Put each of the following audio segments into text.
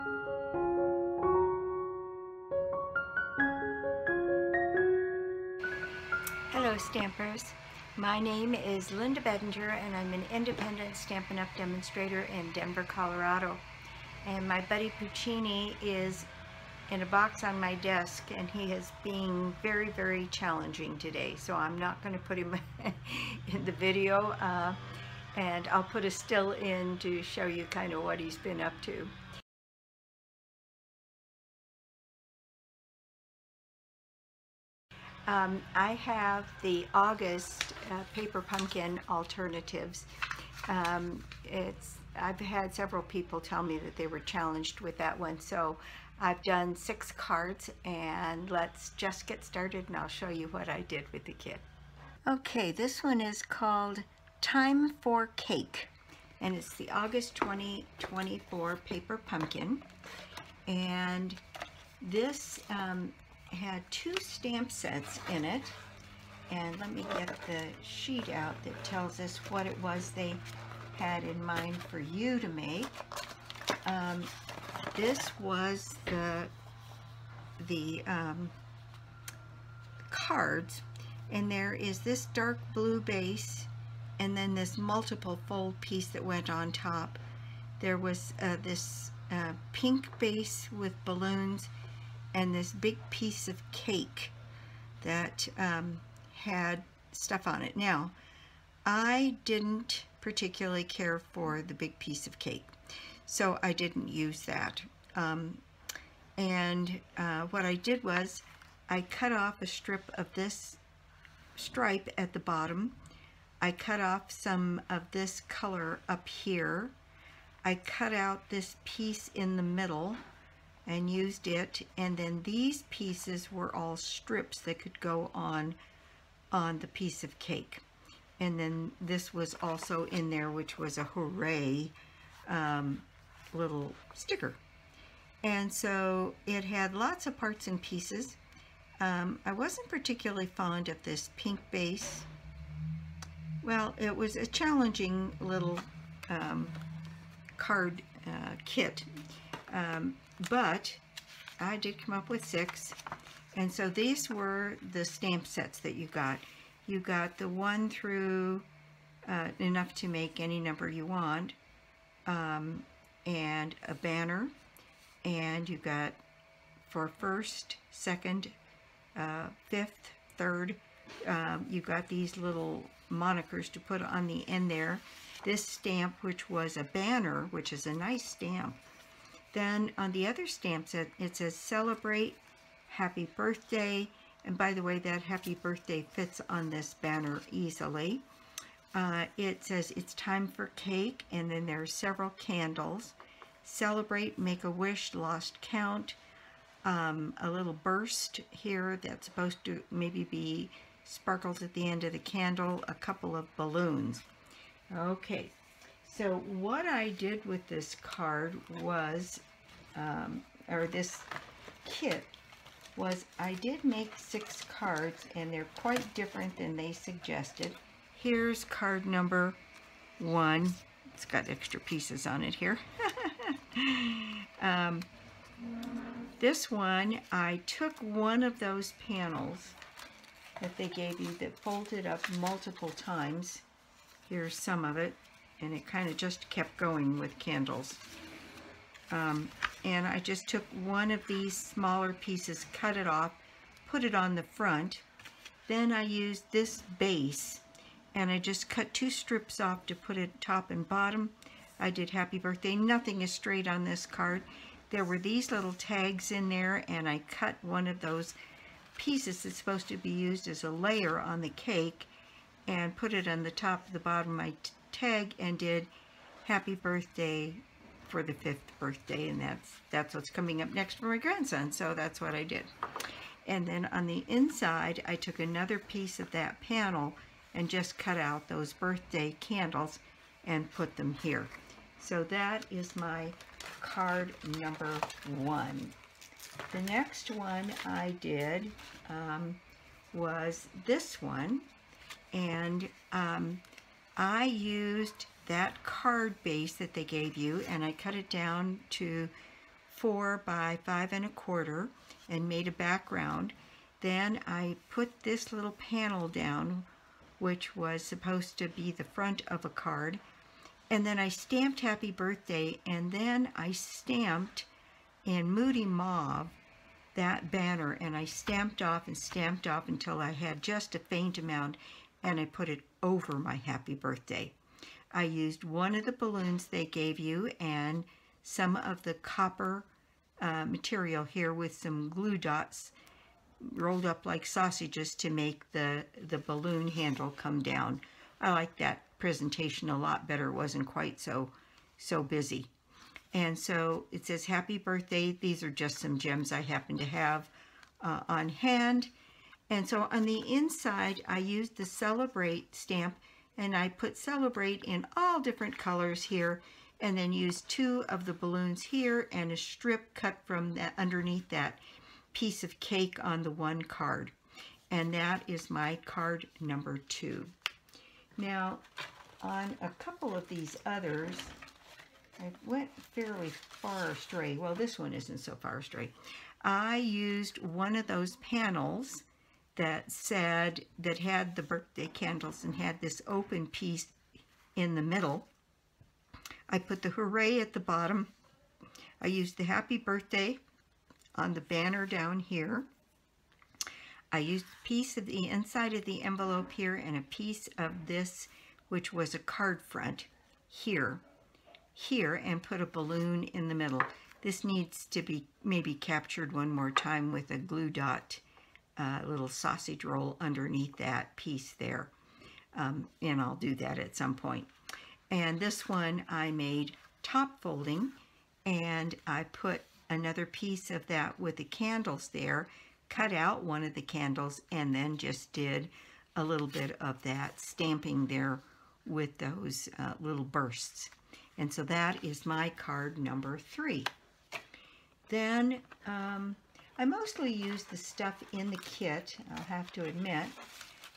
Hello Stampers, my name is Linda Bedinger and I'm an independent Stampin' Up! Demonstrator in Denver, Colorado. And my buddy Puccini is in a box on my desk and he is being very, very challenging today. So I'm not going to put him in the video and I'll put a still in to show you kind of what he's been up to. I have the August paper pumpkin alternatives. I've had several people tell me that they were challenged with that one, so I've done 6 cards, and let's just get started and I'll show you what I did with the kit. Okay, this one is called Time for Cake, and it's the August 2024 paper pumpkin, and this had 2 stamp sets in it, and let me get the sheet out that tells us what it was they had in mind for you to make. This was the cards, and there is this dark blue base and then this multiple fold piece that went on top. There was this pink base with balloons and this big piece of cake that had stuff on it. Now, I didn't particularly care for the big piece of cake, so I didn't use that. What I did was I cut off a strip of this stripe at the bottom. I cut off some of this color up here. I cut out this piece in the middle and used it, and then these pieces were all strips that could go on the piece of cake. And then this was also in there, which was a hooray little sticker. And so it had lots of parts and pieces. I wasn't particularly fond of this pink base. Well, it was a challenging little card kit. But I did come up with 6, and so these were the stamp sets that you got. You got the 1 through enough to make any number you want, and a banner, and you got for 1st, 2nd, 5th, 3rd, you got these little monikers to put on the end there. This stamp, which was a banner, which is a nice stamp. Then on the other stamp set, it says Celebrate, Happy Birthday, and by the way, that happy birthday fits on this banner easily. It says It's Time for Cake, and then there are several candles. Celebrate, Make a Wish, Lost Count, a little burst here that's supposed to maybe be sparkles at the end of the candle, a couple of balloons. Okay. So what I did with this card was, or this kit, was I did make 6 cards, and they're quite different than they suggested. Here's card number 1. It's got extra pieces on it here. This one, I took one of those panels that they gave you that folded up multiple times. Here's some of it. And it kind of just kept going with candles. And I just took one of these smaller pieces, cut it off, put it on the front. Then I used this base, and I just cut 2 strips off to put it top and bottom. I did Happy Birthday. Nothing is straight on this card. There were these little tags in there, and I cut one of those pieces that's supposed to be used as a layer on the cake and put it on the top of the bottom of my tag and did Happy Birthday for the 5th birthday, and that's what's coming up next for my grandson, so that's what I did. And then on the inside, I took another piece of that panel and just cut out those birthday candles and put them here. So that is my card number 1. The next one I did was this one, and I used that card base that they gave you, and I cut it down to 4 by 5 1/4 and made a background. Then I put this little panel down, which was supposed to be the front of a card. And then I stamped Happy Birthday, and then I stamped in Moody Mauve that banner, and I stamped off until I had just a faint amount, and I put it over my Happy Birthday. I used one of the balloons they gave you and some of the copper material here with some glue dots rolled up like sausages to make the balloon handle come down. I like that presentation a lot better. It wasn't quite so busy. And so it says Happy Birthday. These are just some gems I happen to have on hand. And so on the inside, I used the Celebrate stamp, and I put Celebrate in all different colors here, and then used 2 of the balloons here and a strip cut from that underneath that piece of cake on the one card. And that is my card number 2. Now, on a couple of these others, I went fairly far astray. Well, this one isn't so far astray. I used one of those panels that had the birthday candles and had this open piece in the middle. I put the hooray at the bottom. I used the Happy Birthday on the banner down here. I used a piece of the inside of the envelope here and a piece of this, which was a card front here, and put a balloon in the middle. This needs to be maybe captured one more time with a glue dot little sausage roll underneath that piece there. And I'll do that at some point. And this one I made top folding, and I put another piece of that with the candles there, cut out one of the candles, and then just did a little bit of that stamping there with those little bursts. And so that is my card number 3. Then I mostly use the stuff in the kit, I'll have to admit.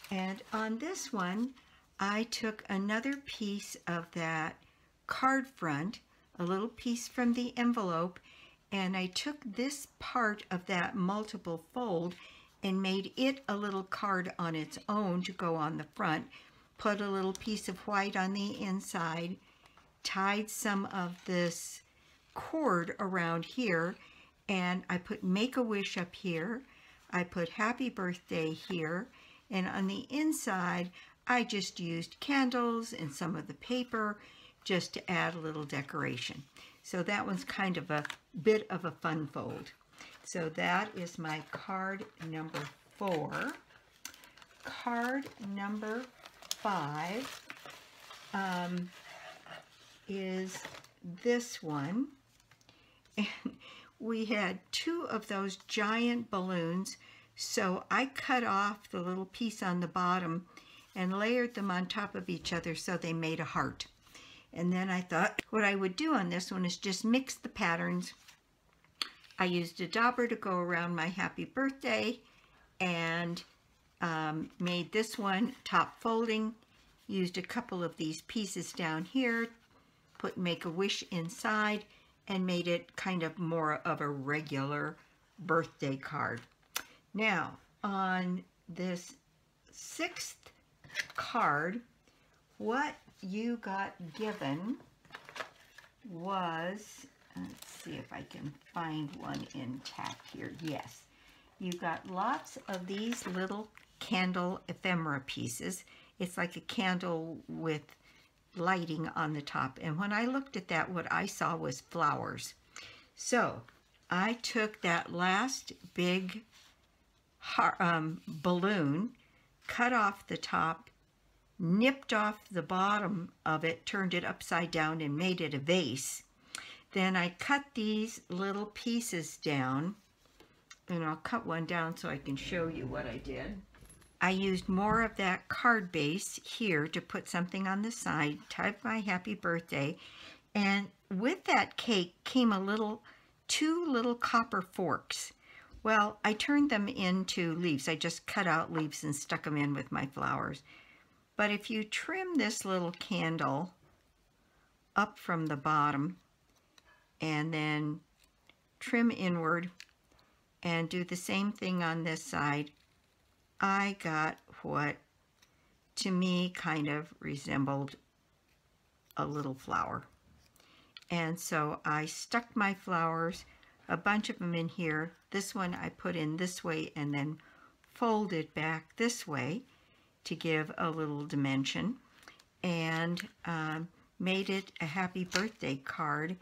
And on this one, I took another piece of that card front, a little piece from the envelope, and I took this part of that multiple fold and made it a little card on its own to go on the front, put a little piece of white on the inside, tied some of this cord around here, and I put Make-A-Wish up here, I put Happy Birthday here, and on the inside I just used candles and some of the paper just to add a little decoration. So that one's kind of a bit of a fun fold. So that is my card number 4. Card number 5 is this one. And we had 2 of those giant balloons, so I cut off the little piece on the bottom and layered them on top of each other so they made a heart. And then I thought what I would do on this one is just mix the patterns. I used a dauber to go around my Happy Birthday and made this one top folding, used a couple of these pieces down here, put Make-A-Wish inside, and made it kind of more of a regular birthday card. Now, on this 6th card, what you got given was, let's see if I can find one intact here. Yes, you got lots of these little candle ephemera pieces. It's like a candle with lighting on the top, and when I looked at that, what I saw was flowers. So I took that last big balloon, cut off the top, nipped off the bottom of it, turned it upside down, and made it a vase. Then I cut these little pieces down, and I'll cut one down so I can show you what I did. I used more of that card base here to put something on the side, typed my Happy Birthday, and with that cake came a 2 little copper forks. Well, I turned them into leaves. I just cut out leaves and stuck them in with my flowers. But if you trim this little candle up from the bottom and then trim inward, and do the same thing on this side, I got what to me kind of resembled a little flower. And so I stuck my flowers, a bunch of them in here. This one I put in this way and then folded back this way to give a little dimension, and made it a happy birthday card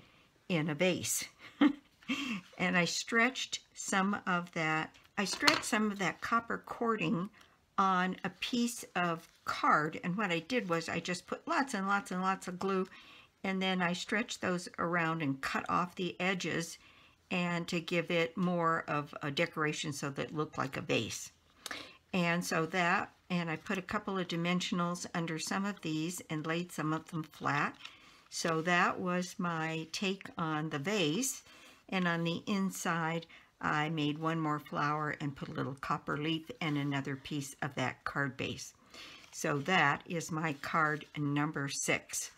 in a vase. And I stretched some of that copper cording on a piece of card, and what I did was I just put lots and lots and lots of glue, and then I stretched those around and cut off the edges, and to give it more of a decoration so that it looked like a vase. And so that, and I put a couple of dimensionals under some of these and laid some of them flat. So that was my take on the vase. And on the inside, I made one more flower and put a little copper leaf and another piece of that card base. So that is my card number 6.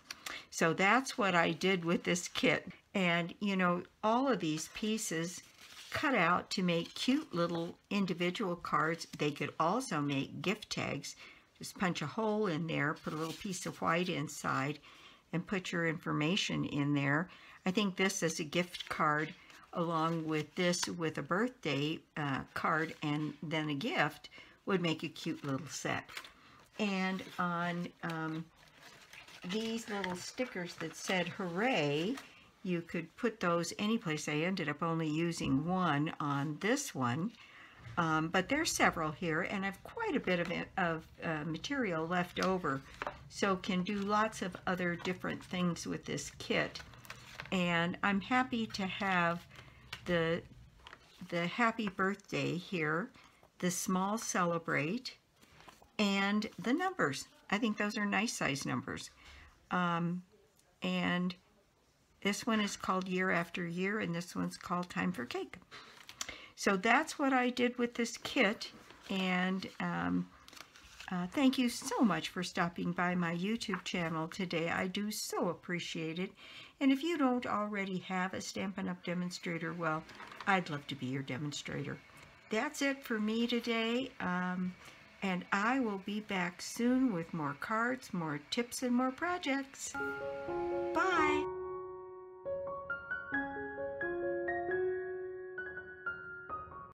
So that's what I did with this kit. And you know, all of these pieces cut out to make cute little individual cards. They could also make gift tags. Just punch a hole in there, put a little piece of white inside, and put your information in there. I think this is a gift card along with this with a birthday card and then a gift would make a cute little set. And on these little stickers that said hooray, you could put those any place. I ended up only using one on this one, but there's several here, and I've quite a bit of material left over, so can do lots of other different things with this kit. And I'm happy to have the happy birthday here, the small celebrate, and the numbers. I think those are nice size numbers. And this one is called Year After Year, and this one's called Time for Cake. So that's what I did with this kit, and thank you so much for stopping by my YouTube channel today. I do so appreciate it. And if you don't already have a Stampin' Up! Demonstrator, well, I'd love to be your demonstrator. That's it for me today, and I will be back soon with more cards, more tips, and more projects. Bye!